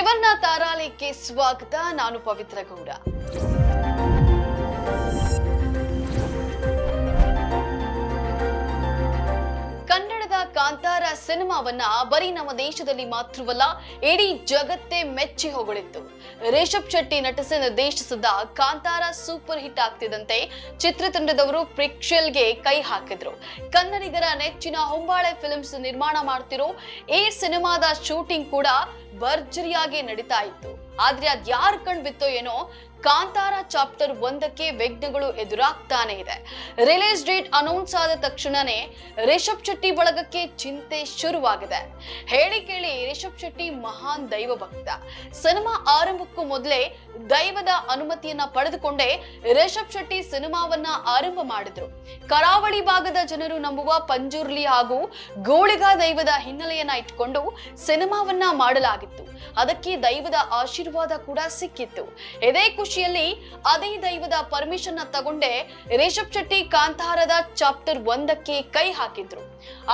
ತ್ರಿವರ್ಣ ತಾರಾಲಯಕ್ಕೆ ಸ್ವಾಗತ. ನಾನು ಪವಿತ್ರ ಗೌಡ. ಕನ್ನಡದ ಕಾಂತಾರ ಸಿನಿಮಾವನ್ನ ಬರೀ ನಮ್ಮ ದೇಶದಲ್ಲಿ ಮಾತ್ರವಲ್ಲ, ಇಡೀ ಜಗತ್ತೇ ಮೆಚ್ಚಿ ಹೊಗಳಿತ್ತು. ರಿಷಬ್ ಶೆಟ್ಟಿ ನಟಿಸಿ ನಿರ್ದೇಶಿಸಿದ ಕಾಂತಾರ ಸೂಪರ್ ಹಿಟ್ ಆಗ್ತಿದ್ದಂತೆ ಚಿತ್ರತಂಡದವರು ಪ್ರೇಕ್ಷಲ್ಗೆ ಕೈ ಹಾಕಿದ್ರು. ಕನ್ನಡಿಗರ ನೆಚ್ಚಿನ ಹೊಂಬಾಳೆ ಫಿಲ್ಮ್ಸ್ ನಿರ್ಮಾಣ ಮಾಡ್ತಿರೋ ಈ ಸಿನಿಮಾದ ಶೂಟಿಂಗ್ ಕೂಡ ಭರ್ಜರಿಯಾಗಿ ನಡೀತಾ ಇತ್ತು. ಆದ್ರೆ ಅದ್ಯಾರು ಕಣ್ ಬಿತ್ತೋ ಏನೋ, ಕಾಂತಾರ ಚಾಪ್ಟರ್ 1ಕ್ಕೆ ವಿಘ್ನಗಳು ಎದುರಾಗ್ತಾನೆ ಇದೆ. ರಿಲೀಸ್ ಡೇಟ್ ಅನೌನ್ಸ್ ಆದ ತಕ್ಷಣನೇ ರಿಷಬ್ ಶೆಟ್ಟಿ ಬಳಗಕ್ಕೆ ಚಿಂತೆ ಶುರುವಾಗಿದೆ. ಹೇಳಿ ಕೇಳಿ ರಿಷಬ್ ಶೆಟ್ಟಿ ಮಹಾನ್ ದೈವ ಭಕ್ತ. ಸಿನಿಮಾ ಆರಂಭಕ್ಕೂ ಮೊದಲೇ ದೈವದ ಅನುಮತಿಯನ್ನ ಪಡೆದುಕೊಂಡೇ ರಿಷಬ್ ಶೆಟ್ಟಿ ಸಿನಿಮಾವನ್ನ ಆರಂಭ ಮಾಡಿದ್ರು. ಕರಾವಳಿ ಭಾಗದ ಜನರು ನಂಬುವ ಪಂಜುರ್ಲಿ ಹಾಗೂ ಗೋಳಿಗ ದೈವದ ಹಿನ್ನೆಲೆಯನ್ನ ಇಟ್ಕೊಂಡು ಸಿನಿಮಾವನ್ನ ಮಾಡಲಾಗಿತ್ತು. ಅದಕ್ಕೆ ದೈವದ ಆಶೀರ್ವಾದ ಕೂಡ ಸಿಕ್ಕಿತ್ತು. ಇದೇ ಖುಷಿಯಲ್ಲಿ ಅದೇ ದೈವದ ಪರ್ಮಿಷನ್ ತಗೊಂಡೆ ರಿಷಬ್ ಶೆಟ್ಟಿ ಕಾಂತಾರದ ಚಾಪ್ಟರ್ 1ಕ್ಕೆ ಕೈ ಹಾಕಿದ್ರು.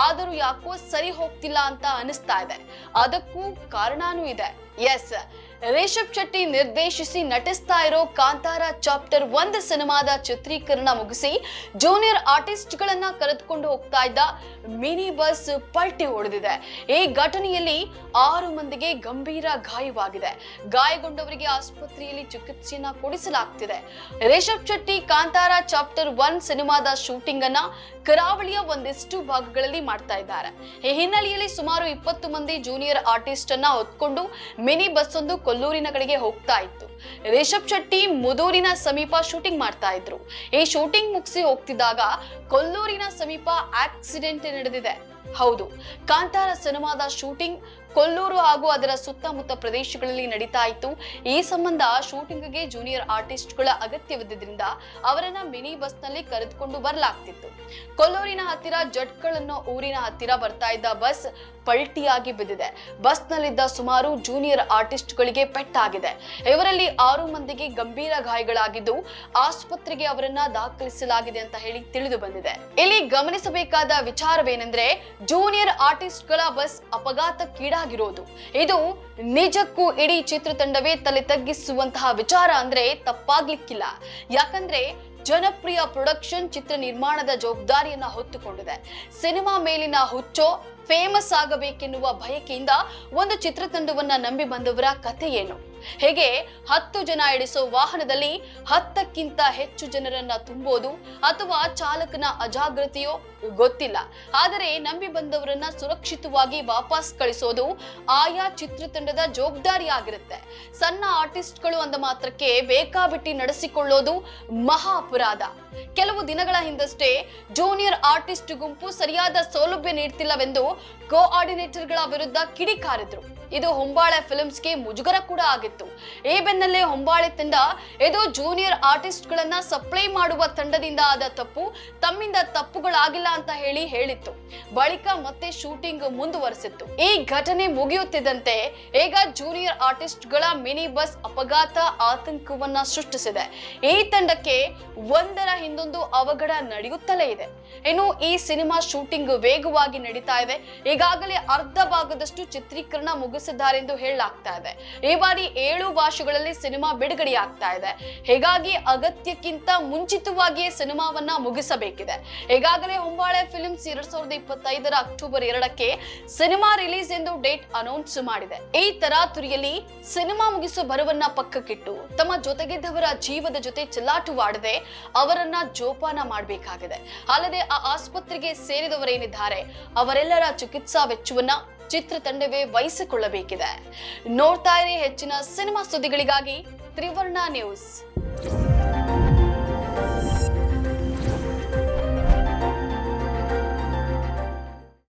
ಆದರೂ ಯಾಕೋ ಸರಿ ಹೋಗ್ತಿಲ್ಲ ಅಂತ ಅನಿಸ್ತಾ ಇದೆ. ಅದಕ್ಕೂ ಕಾರಣನೂ ಇದೆ. ಎಸ್, ರಿಷಬ್ ಶೆಟ್ಟಿ ನಿರ್ದೇಶಿಸಿ ನಟಿಸ್ತಾ ಇರೋ ಕಾಂತಾರ ಚಾಪ್ಟರ್ 1 ಸಿನಿಮಾದ ಚಿತ್ರೀಕರಣ ಮುಗಿಸಿ ಜೂನಿಯರ್ ಆರ್ಟಿಸ್ಟ್ ಗಳನ್ನ ಕರೆದುಕೊಂಡು ಹೋಗ್ತಾ ಇದ್ದ ಮಿನಿ ಬಸ್ ಪಲ್ಟಿ ಹೊಡೆದಿದೆ. ಈ ಘಟನೆಯಲ್ಲಿ 6 ಮಂದಿಗೆ ಗಂಭೀರ ಗಾಯವಾಗಿದೆ. ಗಾಯಗೊಂಡವರಿಗೆ ಆಸ್ಪತ್ರೆಯಲ್ಲಿ ಚಿಕಿತ್ಸೆಯನ್ನ ಕೊಡಿಸಲಾಗ್ತಿದೆ. ರಿಷಬ್ ಶೆಟ್ಟಿ ಕಾಂತಾರ ಚಾಪ್ಟರ್ 1 ಸಿನಿಮಾದ ಶೂಟಿಂಗ್ ಅನ್ನ ಕರಾವಳಿಯ ಒಂದಿಷ್ಟು ಭಾಗಗಳಲ್ಲಿ ಮಾಡ್ತಾ ಇದ್ದಾರೆ. ಈ ಹಿನ್ನೆಲೆಯಲ್ಲಿ ಸುಮಾರು 20 ಮಂದಿ ಜೂನಿಯರ್ ಆರ್ಟಿಸ್ಟ್ ಅನ್ನ ಹೊತ್ಕೊಂಡು ಮಿನಿ ಬಸ್ ಒಂದು ಕೊಲ್ಲೂರಿನ ಕಡೆಗೆ ಹೋಗ್ತಾ ಇತ್ತು. ರಿಷಬ್ ಶೆಟ್ಟಿ ಮುದೂರಿನ ಸಮೀಪ ಶೂಟಿಂಗ್ ಮಾಡ್ತಾ ಇದ್ರು. ಈ ಶೂಟಿಂಗ್ ಮುಗಿಸಿ ಹೋಗ್ತಿದ್ದಾಗ ಕೊಲ್ಲೂರಿನ ಸಮೀಪ ಆಕ್ಸಿಡೆಂಟ್ ನಡೆದಿದೆ. ಹೌದು, ಕಾಂತಾರ ಸಿನಿಮಾದ ಶೂಟಿಂಗ್ ಕೊಲ್ಲೂರು ಹಾಗೂ ಅದರ ಸುತ್ತಮುತ್ತ ಪ್ರದೇಶಗಳಲ್ಲಿ ನಡೀತಾ ಇತ್ತು. ಈ ಸಂಬಂಧ ಶೂಟಿಂಗ್ಗೆ ಜೂನಿಯರ್ ಆರ್ಟಿಸ್ಟ್ಗಳ ಅಗತ್ಯವಿದ್ದರಿಂದ ಅವರನ್ನ ಮಿನಿ ಬಸ್ ನಲ್ಲಿ ಕರೆದುಕೊಂಡು ಬರಲಾಗ್ತಿತ್ತು. ಕೊಲ್ಲೂರಿನ ಹತ್ತಿರ ಜಟ್ಕಲ್ ಅನ್ನೋ ಊರಿನ ಹತ್ತಿರ ಬರ್ತಾ ಇದ್ದ ಬಸ್ ಪಲ್ಟಿಯಾಗಿ ಬಿದ್ದಿದೆ. ಬಸ್ ನಲ್ಲಿದ್ದ ಸುಮಾರು ಜೂನಿಯರ್ ಆರ್ಟಿಸ್ಟ್ಗಳಿಗೆ ಪೆಟ್ಟಾಗಿದೆ. ಇವರಲ್ಲಿ 6 ಮಂದಿಗೆ ಗಂಭೀರ ಗಾಯಗಳಾಗಿದ್ದು ಆಸ್ಪತ್ರೆಗೆ ಅವರನ್ನ ದಾಖಲಿಸಲಾಗಿದೆ ಅಂತ ಹೇಳಿ ತಿಳಿದು ಬಂದಿದೆ. ಇಲ್ಲಿ ಗಮನಿಸಬೇಕಾದ ವಿಚಾರವೇನೆಂದ್ರೆ, ಜೂನಿಯರ್ ಆರ್ಟಿಸ್ಟ್ಗಳ ಬಸ್ ಅಪಘಾತಕ್ಕೀಡಾಗಿರೋದು ಇದು ನಿಜಕ್ಕೂ ಇಡೀ ಚಿತ್ರತಂಡವೇ ತಲೆ ತಗ್ಗಿಸುವಂತಹ ವಿಚಾರ ಅಂದ್ರೆ ತಪ್ಪಾಗ್ಲಿಕ್ಕಿಲ್ಲ. ಯಾಕಂದ್ರೆ ಜನಪ್ರಿಯ ಪ್ರೊಡಕ್ಷನ್ ಚಿತ್ರ ನಿರ್ಮಾಣದ ಜವಾಬ್ದಾರಿಯನ್ನ ಹೊತ್ತುಕೊಂಡಿದೆ. ಸಿನಿಮಾ ಮೇಲಿನ ಹುಚ್ಚೋ ಫೇಮಸ್ ಆಗಬೇಕೆನ್ನುವ ಬಯಕೆಯಿಂದ ಒಂದು ಚಿತ್ರತಂಡವನ್ನ ನಂಬಿ ಬಂದವರ ಕಥೆ ಏನು? ಹೇಗೆ 10 ಜನ ಇಳಿಸೋ ವಾಹನದಲ್ಲಿ 10ಕ್ಕಿಂತ ಹೆಚ್ಚು ಜನರನ್ನ ತುಂಬೋದು ಅಥವಾ ಚಾಲಕನ ಅಜಾಗ್ರತೆಯೋ ಗೊತ್ತಿಲ್ಲ. ಆದರೆ ನಂಬಿ ಬಂದವರನ್ನ ಸುರಕ್ಷಿತವಾಗಿ ವಾಪಸ್ ಕಳಿಸೋದು ಆಯಾ ಚಿತ್ರತಂಡದ ಜವಾಬ್ದಾರಿ ಆಗಿರುತ್ತೆ. ಸಣ್ಣ ಆರ್ಟಿಸ್ಟ್ಗಳು ಅಂದ ಮಾತ್ರಕ್ಕೆ ಬೇಕಾಬಿಟ್ಟಿ ನಡೆಸಿಕೊಳ್ಳೋದು ಮಹಾ ಅಪರಾಧ. ಕೆಲವು ದಿನಗಳ ಹಿಂದಷ್ಟೇ ಜೂನಿಯರ್ ಆರ್ಟಿಸ್ಟ್ ಗುಂಪು ಸರಿಯಾದ ಸೌಲಭ್ಯ ನೀಡ್ತಿಲ್ಲವೆಂದು ಕೋಆರ್ಡಿನೇಟರ್ಗಳ ವಿರುದ್ಧ ಕಿಡಿಕಾರಿದ್ರು. ಇದು ಹೊಂಬಾಳೆ ಫಿಲ್ಮ್ಸ್ಗೆ ಮುಜುಗರ ಕೂಡ ಆಗಿತ್ತು. ಈ ಬೆನ್ನಲ್ಲೇ ಹೊಂಬಾಳೆ ತಂಡ ಇದು ಜೂನಿಯರ್ ಆರ್ಟಿಸ್ಟ್ ಗಳನ್ನ ಸಪ್ಲೈ ಮಾಡುವ ತಂಡದಿಂದ ಆದ ತಪ್ಪು, ತಮ್ಮಿಂದ ತಪ್ಪುಗಳಾಗಿಲ್ಲ ಅಂತ ಹೇಳಿತ್ತು. ಬಳಿಕ ಮತ್ತೆ ಶೂಟಿಂಗ್ ಮುಂದುವರೆಸಿತ್ತು. ಈ ಘಟನೆ ಮುಗಿಯುತ್ತಿದ್ದಂತೆ ಈಗ ಜೂನಿಯರ್ ಆರ್ಟಿಸ್ಟ್ ಗಳ ಮಿನಿ ಬಸ್ ಅಪಘಾತ ಆತಂಕವನ್ನ ಸೃಷ್ಟಿಸಿದೆ. ಈ ತಂಡಕ್ಕೆ ಒಂದರ ಹಿಂದೊಂದು ಅವಘಡ ನಡೆಯುತ್ತಲೇ ಇದೆ. ಇನ್ನು ಈ ಸಿನಿಮಾ ಶೂಟಿಂಗ್ ವೇಗವಾಗಿ ನಡೀತಾ ಇದೆ. ಈಗಾಗಲೇ ಅರ್ಧ ಭಾಗದಷ್ಟು ಚಿತ್ರೀಕರಣ ಮುಗಿಸಿದ್ದಾರೆಂದು ಹೇಳಲಾಗ್ತಾ ಇದೆ. ಈ ಬಾರಿ 7 ಭಾಷೆಗಳಲ್ಲಿ ಸಿನಿಮಾ ಬಿಡುಗಡೆಯಾಗ್ತಾ ಇದೆ. ಹೀಗಾಗಿ ಅಗತ್ಯಕ್ಕಿಂತ ಮುಂಚಿತವಾಗಿಯೇ ಸಿನಿಮಾವನ್ನ ಮುಗಿಸಬೇಕಿದೆ. ಈಗಾಗಲೇ ಹೊಂಬಾಳೆ ಫಿಲ್ಮ್ಸ್ 2025 ಅಕ್ಟೋಬರ್ 2ಕ್ಕೆ ಸಿನಿಮಾ ರಿಲೀಸ್ ಎಂದು ಡೇಟ್ ಅನೌನ್ಸ್ ಮಾಡಿದೆ. ಈ ತರಾತುರಿಯಲ್ಲಿ ಸಿನಿಮಾ ಮುಗಿಸೋ ಭರವನ್ನ ಪಕ್ಕಕ್ಕಿಟ್ಟು ತಮ್ಮ ಜೊತೆಗಿದ್ದವರ ಜೀವದ ಜೊತೆ ಚೆಲ್ಲಾಟವಾಡದೆ ಅವರನ್ನ ಜೋಪಾನ ಮಾಡಬೇಕಾಗಿದೆ. ಅಲ್ಲದೆ ಆ ಆಸ್ಪತ್ರೆಗೆ ಸೇರಿದವರೇನಿದ್ದಾರೆ ಅವರೆಲ್ಲರ ಚಿಕಿತ್ಸಾ ವೆಚ್ಚವನ್ನ ಚಿತ್ರತಂಡವೇ ವಹಿಸಿಕೊಳ್ಳಬೇಕಿದೆ. ನೋಡ್ತಾ ಇರಿ ಹೆಚ್ಚಿನ ಸಿನಿಮಾ ಸುದ್ದಿಗಳಿಗಾಗಿ ತ್ರಿವರ್ಣ ನ್ಯೂಸ್.